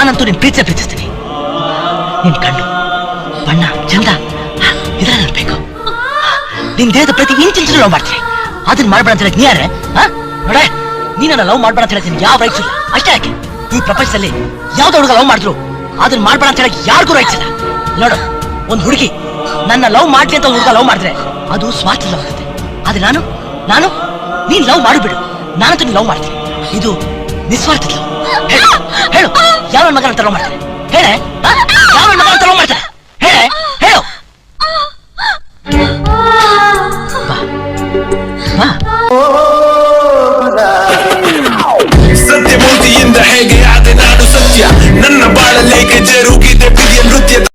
ನಾನಂತೂ ನಿನ್ ಪ್ರೀತಿಸ್ತೀನಿ. ನಿನ್ ಕಣ್ಣು ಬಣ್ಣ ಚಂದ ಇದ್ರೆ ನನ್ ಬೇಕು. ನಿನ್ ದೇಹದ ಪ್ರತಿ ಇಂಚಿಂಚು ಲವ್ ಮಾಡ್ತೀನಿ. ಅದನ್ನ ಮಾಡ್ಬೇಡ ಅಂತ ಹೇಳಕ್ ನೀ ಯಾರೇ? ನೋಡೆ, ನೀನನ್ನ ಲವ್ ಮಾಡ್ಬೇಡ ಅಂತ ಹೇಳಕ್ ಯಾವ ರೈಟ್ಸ್ ಇಲ್ಲ. ಅಷ್ಟೇ ಯಾಕೆ ಈ ಪ್ರಪಂಚದಲ್ಲಿ ಯಾವ್ದು ಹುಡುಗ ಲವ್ ಮಾಡಿದ್ರು ಅದನ್ನ ಮಾಡ್ಬೇಡ ಅಂತ ಹೇಳಕ್ ಯಾರಿಗೂ ರೈಟ್ಸ್ ಇಲ್ಲ. ನೋಡು, ಒಂದ್ ಹುಡುಗಿ ನನ್ನ ಲವ್ ಮಾಡ್ಲಿ ಅಂತ ಹುಡುಗ ಲವ್ ಮಾಡಿದ್ರೆ ಅದು ಸ್ವಾರ್ಥ ಲವ್ ಆಗುತ್ತೆ. ಆದ್ರೆ ನಾನು ನೀನ್ ಲವ್ ಮಾಡಿಬಿಡು, ನಾನಂತೂ ನೀನ್ ಲವ್ ಮಾಡ್ತೀನಿ. ಇದು ನಿಸ್ವಾರ್ಥ ಲವ್. ಹೇಳು ಯಾವ ಮಗನ ಲವ್ ಮಾಡ್ತೀನಿ ಹೇಳೆ?